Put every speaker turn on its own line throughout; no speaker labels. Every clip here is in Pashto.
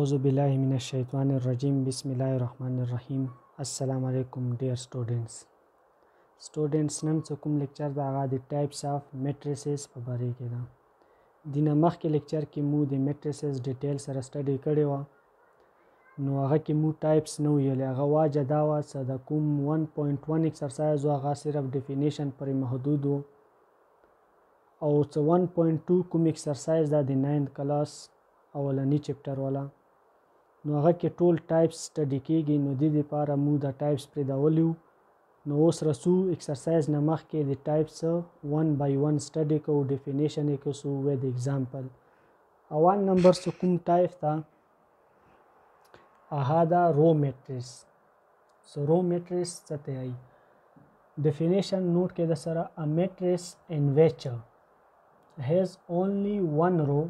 أعوذ بالله من الشيطان الرجيم بسم الله الرحمن الرحیم. السلام علیکم ډیر سټوډنټس نن څه کوم لیکچر دا هغه د ټایپس اف میټریسز په باره کې ده. دینه مخکې لیکچر کې مو د میټریسز ډیټیل سره سټډي کړی و، نو هغه کې مو ټایپس نو ویلې، هغه واجه دا و چې د کوم 1.1 ایکسرسایز و هغه صرف ډیفینیشن پرې محدود و، او چې 1.2 کوم ایکسرسایز دا د 9th کلاس اولنی چپټر والا، نو هغه کې ټول ټایپس سټډي کیږي. نو د دې لپاره مو دا ټایپس پرېښودلي وو. نو اوس رسو ایکسرسایز نه مخکې د ټایپس 1 by 1 سټډي کوو، ډیفینیشن یې کوو ود ایگزامپل. اول نمبر څه کوم ټایپ ته هغه دا رو میټریس. سو رو میټریس څه ته وایي؟ ډیفینیشن نوٹ کې د سره a matrix in which has only one row،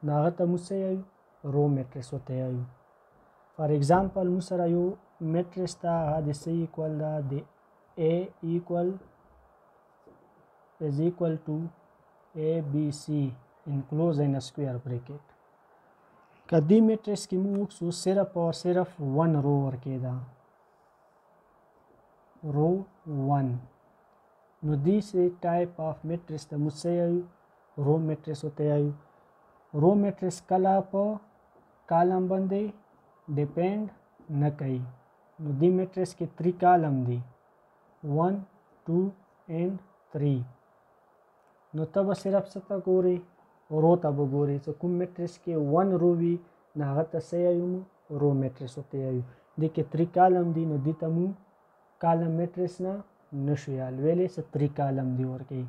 نو هغه ته موږ څه وایو؟ رو میټریس ورته وایو. فار ایگزامپل موږ سره یو میټریس ته هغه د سی ایکول ده د A is equal to ABC enclosed in a square bracket. که دې میټریس کې موږ وکړو صرف او صرف 1 رو ورکې ده، رو 1، نو دې سي ټایپ اف میټریس ته موږ څه وایو؟ رو میټریس ورته وایو. رو میټریس کله په کالم باندې ډیپینډ نه کوي. نو دې میټریس کې 3 کالم دي، 1 2 and 3. نو ته به صرف څه ته ګورې؟ رو ته به ګورې. چې کوم میټریس کې 1 رو وي نو هغه ته څه وایو؟ رو میټریس ورته وایو. دې کې 3 کالم دي، نو دې ته مو کالم میټریس نه نشو ویلی چې 3 کالم دی ورکوي.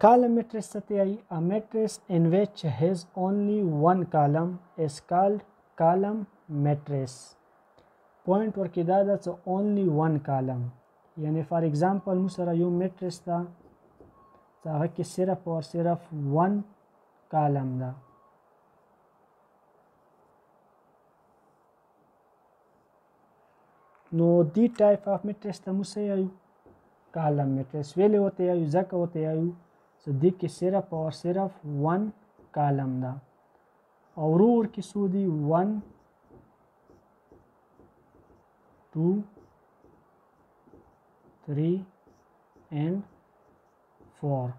column matrix څه ته وایي؟ a matrix in which has only one column is called column matrix. پوینټ ورکې دا ده چې only one column، یعنی فار ایگزامپل موږ سره یو میټریس ده چې هغه کې صرف او صرف 1 کالم ده. نو دې ټایپ اف میټریس ته موږ څه وایو؟ کالم میټریس. ویلې ورته وایو ځکه ورته وایو چې دې کې صرف او صرف 1 کالم ده، او رو ورکې څو دي؟ 1 2 3 and 4.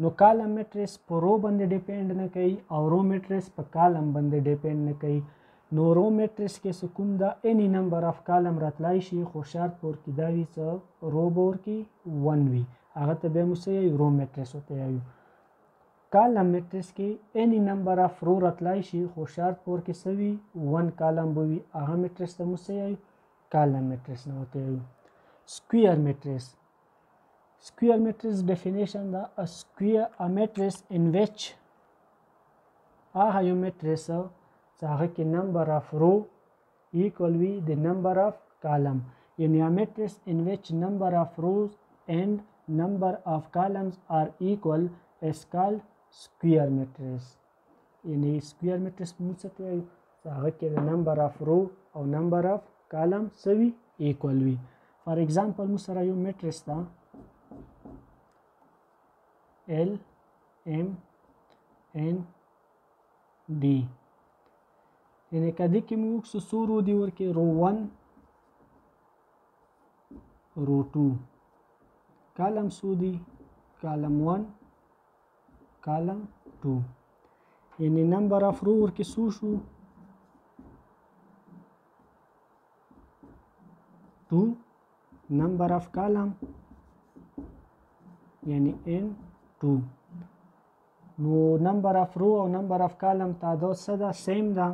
نو کالم میټریس په رو باندې ډیپینډ نه کوي او رو میټریس په کالم باندې ډیپینډ نه کوي. نو رو میټریس کې څه کوم ده؟ any number of کالم راتلای شي، خو شرط په ورکې دا وي چې رو به ورکې 1 وي، هغه ته بیا موږ څه وایو؟ رو میټریس ورته وایو. کالم میټریس کې any number of رو راتلای شي، خو شرط په ورکې څه وي؟ 1 کالم به وي، هغه میټریس ته موږ څه وایو؟ کالم میټریس نه ورته وایو. سکویر میټریس. Square matrix definition ده a matrix in which هغه یو میټریس چې هغه کې number of row equal وي the number of column، یعنی a matrix in which number of rows and number of columns are equal is called square matrix. یعنی square matrix موږ څه ته وایو؟ چې هغه کې the number of row او number of column څه وي؟ equal وي. فار ایگزامپل موږ سره یو میټریس ده L M N D، یعنی کدی کې موږ څو رو دی ورکې؟ رو 1 رو 2. کالم څو دی؟ کالم 1 کالم 2. یعنی نمبر اف رو ورکې څو شو؟ 2. نمبر اف کالم یعنی n2. نو نمبر اف رو او نمبر اف کالم تعداد څه ده؟ سیم ده.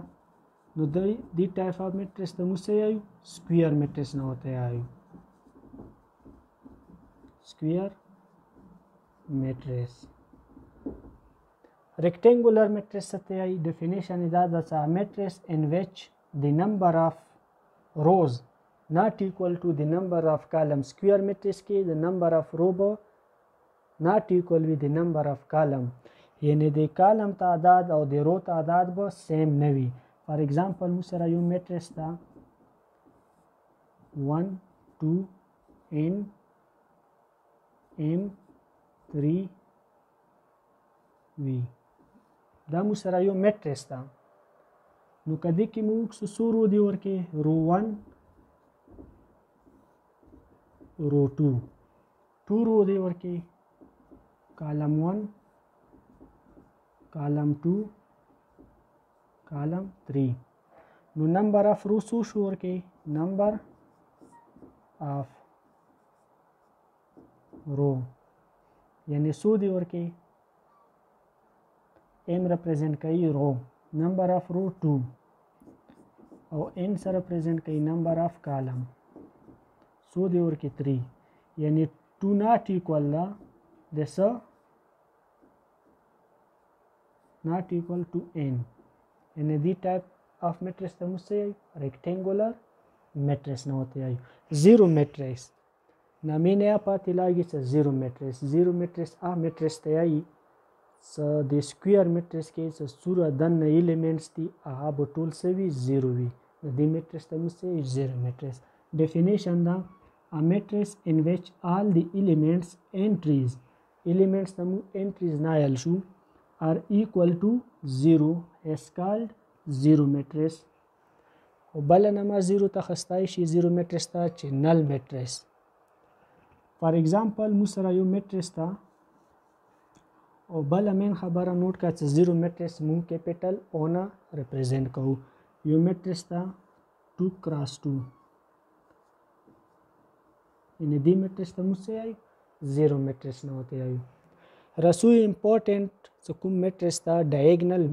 نو دې ټایپ اف میټریس ته موږ څه وایو؟ سکویر میټریس نه ورته وایو. سکویر میټریس. ریکټنګولر میټریس څه ته وایي؟ ډیفینیشن یې دا ده چې a matrix in which the number of rows not equal to the number of columns. سکویر میټریس کې the number of row به not equal with the number of column، یعنی د کالم تعداد او د رو تعداد به سیم نه وي. فار ایگزامپل موږ سره یو میټریس ده 1 2 n m 3 وي. دا مو سره یو میټریس ده. نو که دې کې موږ څو رو دي ورکې رو 1 رو 2 2 رو دي ورکې کالم 1 کالم 2 کالم 3. نو نمبر اف رو څو شو ورکې نمبر اف رو یعنی څو دي ورکې m represent کوي رو number of row 2 او n سره represent کوي number of column so دی ورکې 3 یعنی 2 not equal ده this not equal to n یعنی دی type of matrix ته मुझसे rectangular matrix نه होते आई zero matrix نامې نه پاتې لاګي چې zero matrix matrix ته I د سکویر میټریکس کې چې څوره دننه ایلیمنټس دي هغه به ټول سوي زیرو وي د دې میټریکس ته موږ زیرو میټریکس ډیفینیشن دا ا میټریکس ان ویچ آل دی ایلیمنټس ایلیمنټس ته موږ انټریز نایل شو are equal to 0 is called zero matrix او بل نما 0 ته خستای شي zero matrix ته چې null matrix فار ایگزامپل موږ سره یو میټریکس ته او بل مین خبره نوٹ کا چې زیرو میټریکس مون کیپیټل او نه ریپرزینټ کوو یو میټریکس ته 2 क्रॉस 2 یعنی دی میټریکس ته मुझसे आई زیرو میټریکس نه होते आई رسو امپورټنٹ چې کوم میټریکس ته ډایګنل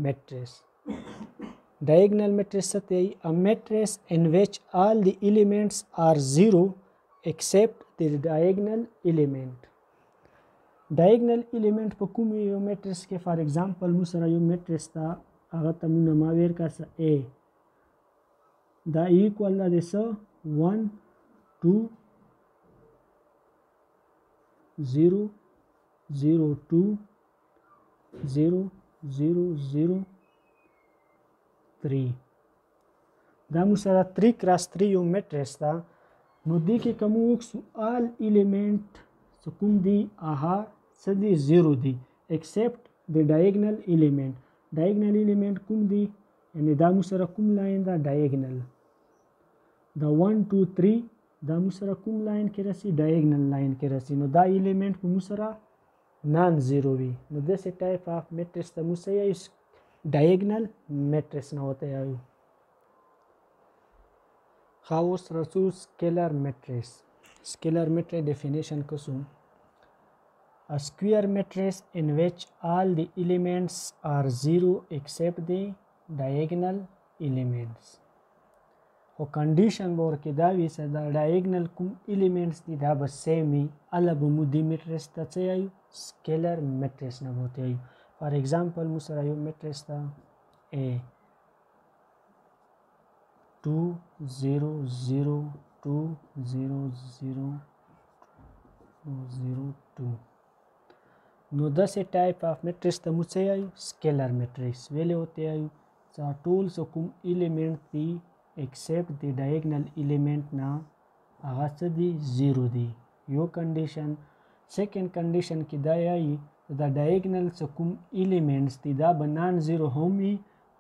میټریکس ته ای ا میټریکس ان ویچ آل دی ایلیمنٹس آر زیرو ایکسپٹ دی ډایګنل ایلیمنٹ ډایګنل ایلیمنٹ په کوم یو میټریکس کې فار ایگزامپل مو سره یو میټریکس ته هغه ته مونږ ماویر کا س ا دا ایکوال ده د س 1 2 0 0 2 0 0 0 3 دا مو سره 3 क्रॉस 3 یو میټریکس ده نو دې کې کوم سوال ایلیمنٹ کوم دی هغه سدي زیرو دی except the diagonal element کوم دی یعنی دا مو سره کوم لاین دا diagonal دا 1 2 3 دا مو سره کوم لاین کې راسي diagonal لاین کې راسي نو دا element په مو سره نان زیرو وي نو دسه ټایپ اف میټریکس ته مو سره diagonal میټریکس نه ہوتا ہے خاص رسو scalar matrix definition کوسو a square matrix in which all the elements are zero except the diagonal elements او condition بور کې دا وی چې دا diagonal کوم elements دي دا به same وي الله به مو دی matrix ته څه یو scalar matrix نه وته وي for example مو سره یو matrix ته a 2 0 0 2 0 0 0 2 نو داسې ټایپ اف میټریکس ته موږ څه وایو سکیلر میټریکس ویلې ورته وایو چې ټول څه کوم ایلیمنټ دي ایکسپټ دی ډایګنل ایلیمنټ نه هغه څه دي زیرو دي یو کنډیشن سیکنډ کنډیشن کې دا وایي دا ډایګنل څه کوم ایلیمنټس دي دا به نان زیرو هم وي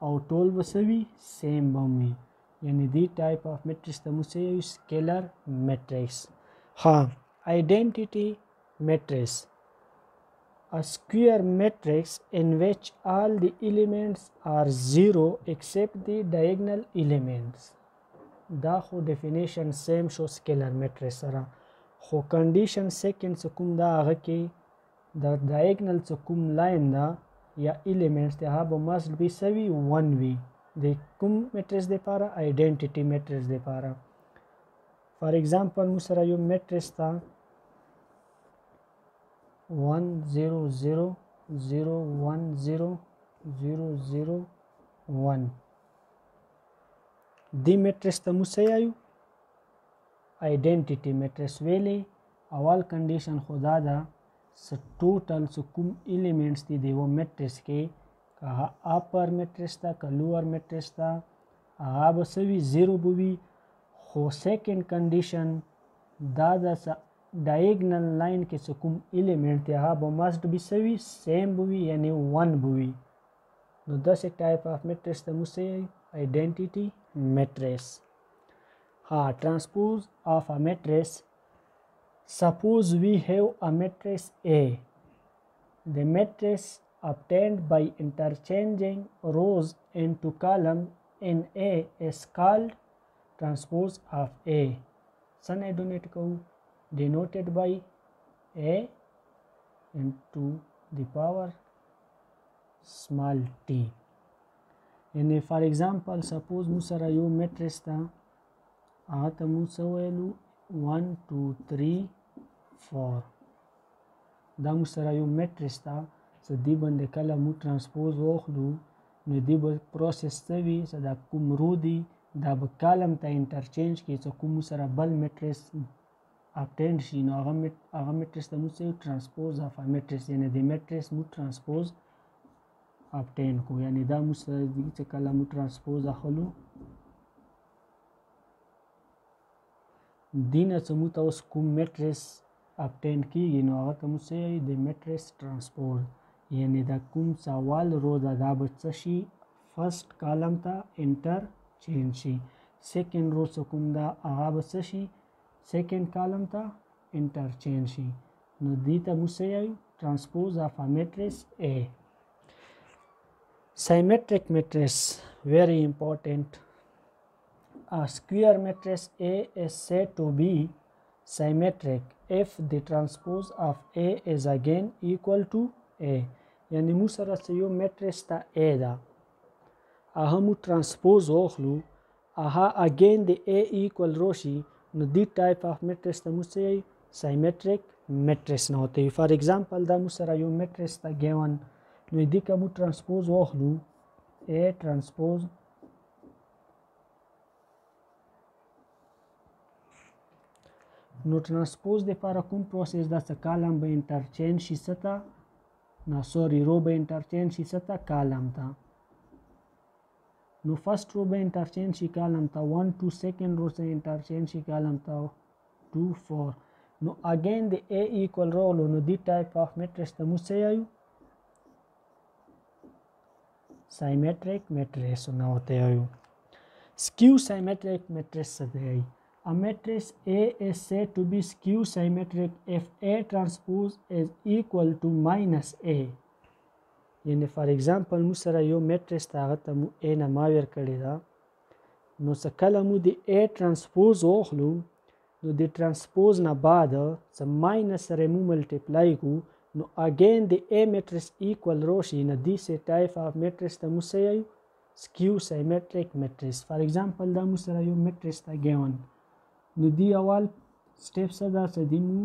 او ټول به څه وي سیم به وي یعنی دی ټایپ اف میټریکس ته موږ څه وایو سکیلر میټریکس ها آیډنټیټي میټریکس a square matrix in which all the elements are zero except the diagonal elements دا خو definition same شو scalar matrix سره خو condition second څه کوم دا هغه کې دا diagonal څه کوم line دا یا elements ته هغه must be سوي 1 وي د کوم matrix لپاره identity matrix لپاره for example مو سره یو matrix تا 1 0 0 0 1 0 0 0 1 دی میټریکس ته موږ څه وایو آیډنټیټي میټریکس ویلې اول کنډیشن خو دا ده چې ټوټل څه کوم ایلیمنټس دي د یوه میټریکس کې که هغه اپر میټریکس ده که لوور میټریکس ده هغه به څه وي زیرو به وي خو سیکنډ کنډیشن دا ده diagonal line کې څه کوم element دی هغه به must be سوي same به وي یعنی 1 به وي نو داسې ټایپ آف میټریکس ته موږ څه وایو آیډنټیټي میټریکس. Transpose of a matrix. Suppose we have a matrix A. The matrix obtained by interchanging rows into column in A is called transpose of A. Sun donate ko denoted by A into the power small t. And for example, suppose musara yo matrix ta هغه ته موږ څه ویلو 1 2 3 4 دا موږ سره یو میټریکس ته څه دې باندې کله موږ ترانسپوز واخلو نو دې به پروسس څه وي څه دا کوم رو دي دا به کالم ته انټرچینج کړي څه کوم سره بل میټریکس ابټین شي نو هغه میټریکس ته موږ څه ترانسپوز اف میټریکس یعنی د میټریکس موږ ترانسپوز ابټین کو یعنی دا موږ سره چې کله موږ ترانسپوز اخلو دینه چې موږ ته اوس کوم میټریکس ابټین کیږي نو هغه ته موږ څه وایو د میټریکس ترانسپوز یعنی دا کوم سوال رو ده دا به څه شي فرست کالم ته انټر چینج شي سیکنډ رو څه کوم ده هغه به څه شي سیکنډ کالم ته انټر چینج شي نو دې ته موږ څه وایو ترانسپوز اف ا میټریکس A. Symmetric matrix very important. A square matrix A is said to be symmetric if the transpose of A is again equal to A. یعنی مو سره یو میټریکس ته A ده هغه مو ترانسپوز واخلو هغه اگین د A equal راشي نو دې ټایپ آف میټریکس ته مو څه وایي سایمټریک میټریکس نه ہوتی. فار ایگزامپل دا مو سره یو میټریکس ته ګیون نو دې که مو ترانسپوز واخلو A ترانسپوز نو ترانسپوز لپاره کوم پروسس دا څه کالم به انټرچینج شي څه ته نو سوري رو به انټرچینج شي څه ته کالم ته نو فرست رو به انټرچینج شي کالم ته 1 2 سیکنډ رو څخه انټرچینج شي کالم ته 2 4 نو اگین د A equal راغلو نو دې ټایپ آف میټریکس ته موږ څه وایو سایمټریک میټریکس نه ہوتے وایو. Skew symmetric matrix څه دی A matrix A is said to be skew symmetric if A transpose is equal to minus A. یعنی فار ایگزامپل مو سره یو میټریکس ته هغه ته مو A نه ماویر کړی ده نو څه کله مو د A ترانسپوز واخلو نو د ترانسپوز نه بعد څه ماینس سره مو ملټیپلای کو نو اگین د A میټریکس ایکول راشي نو دې ټایپ آف میټریکس ته مو څه وایو سکیو سایمټریک میټریکس. فار ایگزامپل دا مو سره یو میټریکس ته ګیون نو دی اول سټیپ څه ده چې دی مو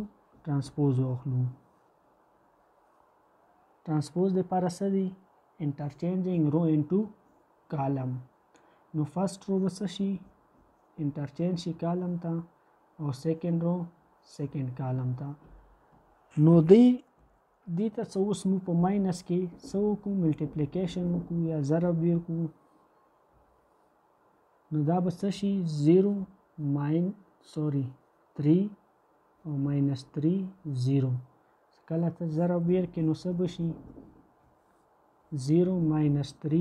ترانسپوز واخلو ترانسپوز لپاره څه دی انټرچینجینګ رو انټو کالم نو فرست رو به څه شي انټرچینج شي کالم ته او سیکنډ رو سیکنډ کالم ته نو دې ته څه اوس مو په ماینس کې څه وکړو ملټیپلیکیشن وکړو یا ضرب یې وکړو نو دا به څه شي 0 3 او ماینس 3 0 کله ته ضرب ویر کې نو څه به شي 0 ماینس 3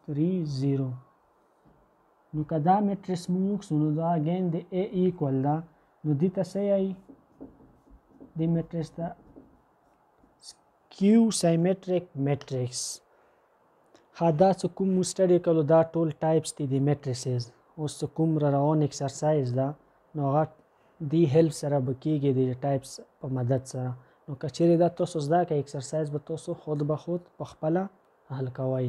3 0 نو که دا میټریکس مو وکړو نو دا اگین د A ایکول ده نو دې ته څه وایي دې میټریکس ته سکیو سایمټریک میټریکس. دا څه کوم مو سټډي کړو دا ټول ټایپس دي د میټریسز اوس څه کوم را روان ایکسرسایز ده نو هغه دی هیلپ سره به کېږي د ټایپس په مدد سره نو که چیرې دا تاسو زده کړئ ایکسرسایز به تاسو خود به خود په خپله حل کوئ.